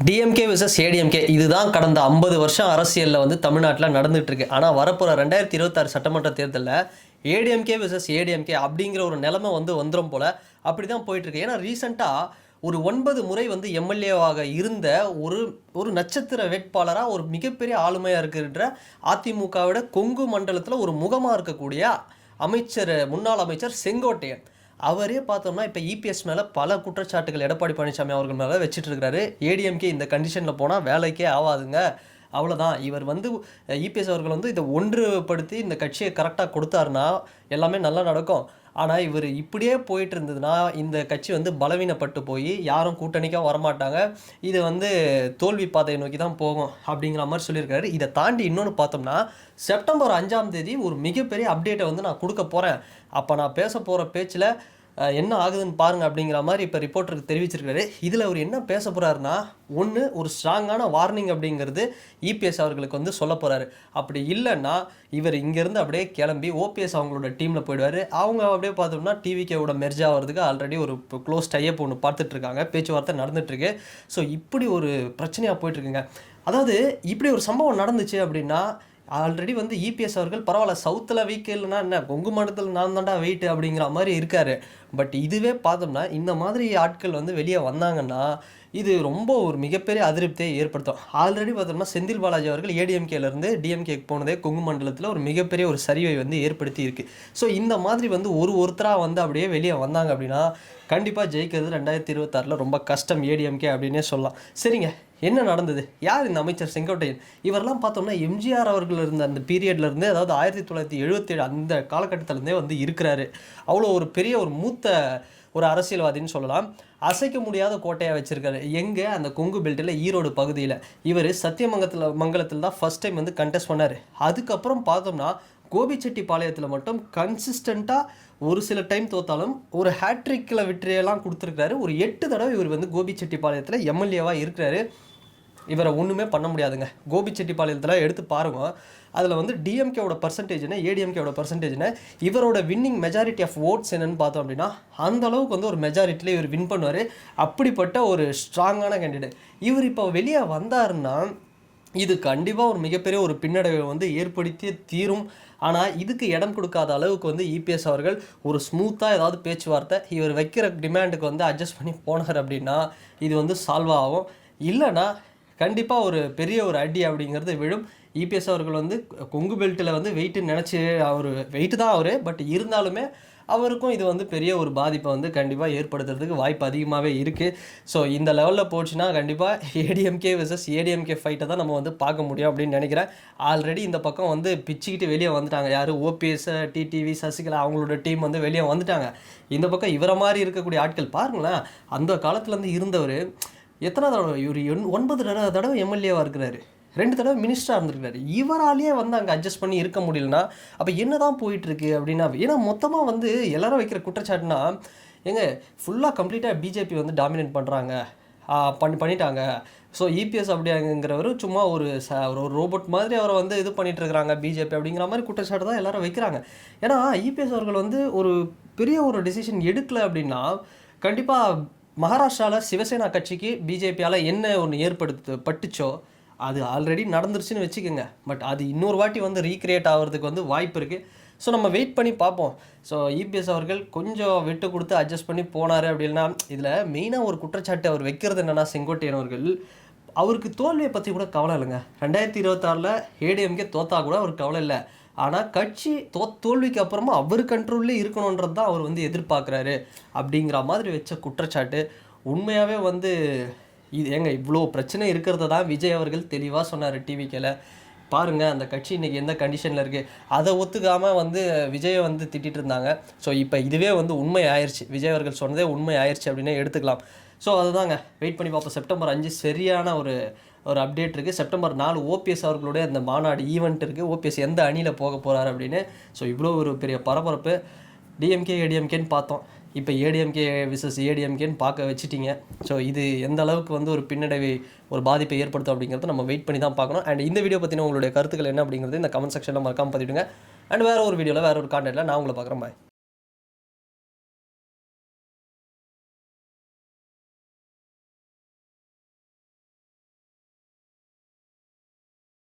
DMK versus ADMK இதுதான் கடந்த 50 வருஷம் அரசியலில் வந்து தமிழ்நாட்டில் நடந்துட்டு இருக்கு. ஆனால் வரப்போகிற 2026 சட்டமன்ற தேர்தலில் ஏடிஎம்கே விசஸ் ஏடிஎம்கே அப்படிங்கிற ஒரு நிலைமை வந்து வந்துடும் போல் அப்படி தான் போயிட்டுருக்கு. ஏன்னா ரீசெண்டாக ஒரு 9 முறை வந்து எம்எல்ஏவாக இருந்த ஒரு ஒரு நட்சத்திர வேட்பாளராக ஒரு மிகப்பெரிய ஆளுமையாக இருக்கின்ற அதிமுகவோட கொங்கு மண்டலத்தில் ஒரு முகமாக இருக்கக்கூடிய முன்னாள் அமைச்சர் செங்கோட்டையன் அவரே பார்த்தோம்னா இப்போ இபிஎஸ் மேலே பல குற்றச்சாட்டுகள் எடப்பாடி பழனிசாமி அவர்கள் மேலே வச்சுட்டு இருக்கிறாரு. ஏடிஎம்கே இந்த கண்டிஷனில் போனால் வேலைக்கே ஆகாதுங்க, அவ்வளோதான். இவர் வந்து இபிஎஸ் அவர்கள் வந்து இதை ஒன்றுபடுத்தி இந்த கட்சியை கரெக்டாக கொடுத்தாருன்னா எல்லாமே நல்லா நடக்கும். ஆனால் இவர் இப்படியே போயிட்டு இருந்ததுன்னா இந்த கட்சி வந்து பலவீனப்பட்டு போய் யாரும் கூட்டணிக்காக வரமாட்டாங்க, இது வந்து தோல்வி பாதையை நோக்கி தான் போகும் அப்படிங்கிற மாதிரி சொல்லியிருக்காரு. இதை தாண்டி இன்னொன்று பார்த்தோம்னா செப்டம்பர் 5ஆம் தேதி ஒரு மிகப்பெரிய அப்டேட்டை வந்து நான் கொடுக்க போகிறேன், அப்போ நான் பேச போகிற பேச்சில் என்ன ஆகுதுன்னு பாருங்கள் அப்படிங்கிற மாதிரி இப்போ ரிப்போர்ட்டருக்கு தெரிவிச்சிருக்காரு. இதில் அவர் என்ன பேச போகிறாருன்னா, ஒன்று ஒரு ஸ்ட்ராங்கான வார்னிங் அப்படிங்கிறது இபிஎஸ் அவர்களுக்கு வந்து சொல்ல போகிறாரு. அப்படி இல்லைன்னா இவர் இங்கேருந்து அப்படியே கிளம்பி ஓபிஎஸ் அவங்களோட டீமில் போயிடுவார். அவங்க அப்படியே பார்த்தோம்னா டிவிகேவோட மெர்ஜ் ஆகிறதுக்கு ஆல்ரெடி ஒரு க்ளோஸ் டைப் ஒன்று பார்த்துட்ருக்காங்க, பேச்சுவார்த்தை நடந்துகிட்ருக்கு. ஸோ இப்படி ஒரு பிரச்சனையாக போயிட்டுருக்குங்க. அதாவது இப்படி ஒரு சம்பவம் நடந்துச்சு அப்படின்னா ஆல்ரெடி வந்து இபிஎஸ் அவர்கள் பரவாயில்ல சவுத்தில் வீக் இல்லைன்னா என்ன கொங்கு மாநிலத்தில் நான் தாண்டா வெயிட் அப்படிங்கிற மாதிரி இருக்கார். பட் இதுவே பார்த்தோம்னா இந்த மாதிரி ஆட்கள் வந்து வெளியே வந்தாங்கன்னா இது ரொம்ப ஒரு மிகப்பெரிய அதிருப்தியை ஏற்படுத்தும். ஆல்ரெடி பார்த்தோம்னா செந்தில் பாலாஜி அவர்கள் ஏடிஎம்கேலேருந்து டிஎம்கேக்கு போனதே கொங்கு மண்டலத்தில் ஒரு மிகப்பெரிய ஒரு சரிவை வந்து ஏற்படுத்தி இருக்குது. ஸோ இந்த மாதிரி வந்து ஒருத்தராக வந்து அப்படியே வெளியே வந்தாங்க அப்படின்னா கண்டிப்பாக ஜெயிக்கிறது 2026 ரொம்ப கஷ்டம் ஏடிஎம்கே அப்படின்னே சொல்லலாம். சரிங்க, என்ன நடந்தது? யார் இந்த அமைச்சர் செங்கோட்டையன்? இவரெல்லாம் பார்த்தோம்னா எம்ஜிஆர் அவர்கள் இருந்த அந்த பீரியட்லேருந்தே, அதாவது 1977 அந்த காலகட்டத்திலேருந்தே வந்து இருக்கிறாரு. அவ்வளோ ஒரு பெரிய ஒரு மூத்த ஒரு அரசியல்வாதின்னு சொல்லலாம். அசைக்க முடியாத கோட்டையாக வச்சுருக்காரு. எங்கே? அந்த கொங்கு பெல்ட்டில் ஈரோடு பகுதியில். இவர் மங்கலத்தில் தான் ஃபஸ்ட் டைம் வந்து கண்டெஸ்ட் பண்ணார். அதுக்கப்புறம் பார்த்தோம்னா கோபிச்செட்டிப்பாளையத்தில் மட்டும் கன்சிஸ்டண்ட்டாக ஒரு சில டைம் தோத்தாலும் ஒரு ஹேட்ரிக்கில் விட்டுறையெல்லாம் கொடுத்துருக்காரு. ஒரு 8 தடவை இவர் வந்து கோபிச்செட்டிப்பாளையத்தில் எம்எல்ஏவாக இருக்கிறாரு. இவரை ஒன்றுமே பண்ண முடியாதுங்க. கோபிச்செட்டிப்பாளையத்தில் எடுத்து பாருங்க, அதில் வந்து டிஎம்கேவோட பர்சன்டேஜ்னா ஏடிஎம்கேவோட பர்சன்டேஜ்னா இவரோட வின்னிங் மெஜாரிட்டி ஆஃப் ஓட்ஸ் என்னன்னு பார்த்தோம் அப்படின்னா அந்த அளவுக்கு வந்து ஒரு மெஜாரிட்டியில் இவர் வின் பண்ணுவார். அப்படிப்பட்ட ஒரு ஸ்ட்ராங்கான கேண்டிடேட். இவர் இப்போ வெளியே வந்தாருன்னா இது கண்டிப்பாக ஒரு மிகப்பெரிய ஒரு பின்னடைவை வந்து ஏற்படுத்தி தீரும். ஆனால் இதுக்கு இடம் கொடுக்காத அளவுக்கு வந்து இபிஎஸ் அவர்கள் ஒரு ஸ்மூத்தாக ஏதாவது பேச்சுவார்த்தை இவர் வைக்கிற டிமாண்டுக்கு வந்து அட்ஜஸ்ட் பண்ணி போனார் அப்படின்னா இது வந்து சால்வ் ஆகும். இல்லைன்னா கண்டிப்பாக ஒரு பெரிய ஒரு அடி அப்படிங்கிறது விழும். இபிஎஸ் அவர்கள் வந்து கொங்கு பெல்ட்டில் வந்து வெயிட்டுன்னு நினச்சி அவர் வெயிட்டு தான் அவர், பட் இருந்தாலுமே அவருக்கும் இது வந்து பெரிய ஒரு பாதிப்பை வந்து கண்டிப்பாக ஏற்படுத்துறதுக்கு வாய்ப்பு அதிகமாகவே இருக்குது. ஸோ இந்த லெவலில் போச்சுன்னா கண்டிப்பாக ஏடிஎம்கே விசஸ் ஏடிஎம்கே ஃபைட்டை தான் நம்ம வந்து பார்க்க முடியும் அப்படின்னு நினைக்கிறேன். ஆல்ரெடி இந்த பக்கம் வந்து பிச்சுக்கிட்டு வெளியே வந்துட்டாங்க. யார்? ஓபிஎஸ், டிடிவி, சசிகலா அவங்களோட டீம் வந்து வெளியே வந்துட்டாங்க. இந்த பக்கம் இவரை மாதிரி இருக்கக்கூடிய ஆட்கள் பாருங்களேன், அந்த காலத்துலேருந்து இருந்தவர் எத்தனை தடவை இவர் 9 தடவை எம்எல்ஏவாக இருக்கிறாரு, 2 தடவை மினிஸ்டராக இருந்திருக்காரு. இவராலேயே வந்து அங்கே அட்ஜஸ்ட் பண்ணி இருக்க முடியலன்னா அப்போ என்ன தான் போயிட்டுருக்கு அப்படின்னா, ஏன்னா மொத்தமாக வந்து எல்லாரும் வைக்கிற குற்றச்சாட்டுனா எங்க ஃபுல்லாக கம்ப்ளீட்டாக பிஜேபி வந்து டாமினேட் பண்ணுறாங்க, பண்ணிட்டாங்க. ஸோ இபிஎஸ் அப்படிங்கிறவர் சும்மா ஒரு ரோபோட் மாதிரி அவரை வந்து இது பண்ணிட்டு இருக்கிறாங்க பிஜேபி அப்படிங்கிற மாதிரி குற்றச்சாட்டு தான் எல்லாரும் வைக்கிறாங்க. ஏன்னா இபிஎஸ் அவர்கள் வந்து ஒரு பெரிய ஒரு டிசிஷன் எடுக்கலை அப்படின்னா கண்டிப்பாக மகாராஷ்டிராவில் சிவசேனா கட்சிக்கு பிஜேபியால் என்ன ஒன்று பட்டுச்சோ அது ஆல்ரெடி நடந்துருச்சுன்னு வச்சுக்கோங்க. பட் அது இன்னொரு வாட்டி வந்து ரீக்ரியேட் ஆகிறதுக்கு வந்து வாய்ப்பு இருக்குது. ஸோ நம்ம வெயிட் பண்ணி பார்ப்போம். ஸோ இபிஎஸ் அவர்கள் கொஞ்சம் விட்டு கொடுத்து அட்ஜஸ்ட் பண்ணி போனார் அப்படின்னா, இதில் மெயினாக ஒரு குற்றச்சாட்டு அவர் வைக்கிறது என்னென்னா, செங்கோட்டையன் அவர்கள் அவருக்கு தோல்வியை பற்றி கூட கவலை இல்லைங்க. 2026 ஏடிஎம்கே தோத்தா கூட அவருக்கு கவலை இல்லை. ஆனால் கட்சி தோல்விக்கு அப்புறமா அவர் கண்ட்ரோல்லே இருக்கணுன்றது தான் அவர் வந்து எதிர்பார்க்குறாரு அப்படிங்கிற மாதிரி வச்ச குற்றச்சாட்டு உண்மையாகவே வந்து இது ஏங்க இவ்வளோ பிரச்சனை இருக்கிறத தான் விஜய் அவர்கள் தெளிவாக சொன்னார் டிவிக்கில். பாருங்கள் அந்த கட்சி இன்றைக்கி எந்த கண்டிஷனில் இருக்குது, அதை ஒத்துக்காமல் வந்து விஜயை வந்து திட்டிகிட்டு இருந்தாங்க. ஸோ இப்போ இதுவே வந்து உண்மை ஆயிடுச்சு, விஜய் அவர்கள் சொன்னதே உண்மை ஆயிடுச்சு அப்படின்னே எடுத்துக்கலாம். ஸோ அதுதாங்க, வெயிட் பண்ணி பார்ப்போம். செப்டம்பர் 5 சரியான ஒரு அப்டேட் இருக்குது. செப்டம்பர் 4 ஓபிஎஸ் அவர்களுடைய அந்த மாநாடு ஈவெண்ட் இருக்குது. ஓபிஎஸ் எந்த அணியில் போக போகிறார் அப்படின்னு. ஸோ இவ்வளோ ஒரு பெரிய பரபரப்பு. டிஎம்கே ஏடிஎம்கேன்னு பார்த்தோம், இப்போ ஏடிஎம்கே விசஸ் ஏடிஎம்கேன்னு பார்க்க வச்சுட்டிங்க. ஸோ இது எந்த அளவுக்கு வந்து ஒரு பின்னடைவை ஒரு பாதிப்பை ஏற்படுத்தும் அப்படிங்கிறத நம்ம வெயிட் பண்ணி தான் பார்க்கணும். அண்ட் இந்த வீடியோ பற்றின உங்களுடைய கருத்துக்கள் என்ன அப்படிங்கிறது இந்த கமெண்ட் செக்ஷனில் மறக்காமல் பதிவிடுங்க. அண்ட் வேறு ஒரு வீடியோவில் வேறு ஒரு கான்டென்ட்டில் நான் உங்களை பார்க்குறேன். பாய்.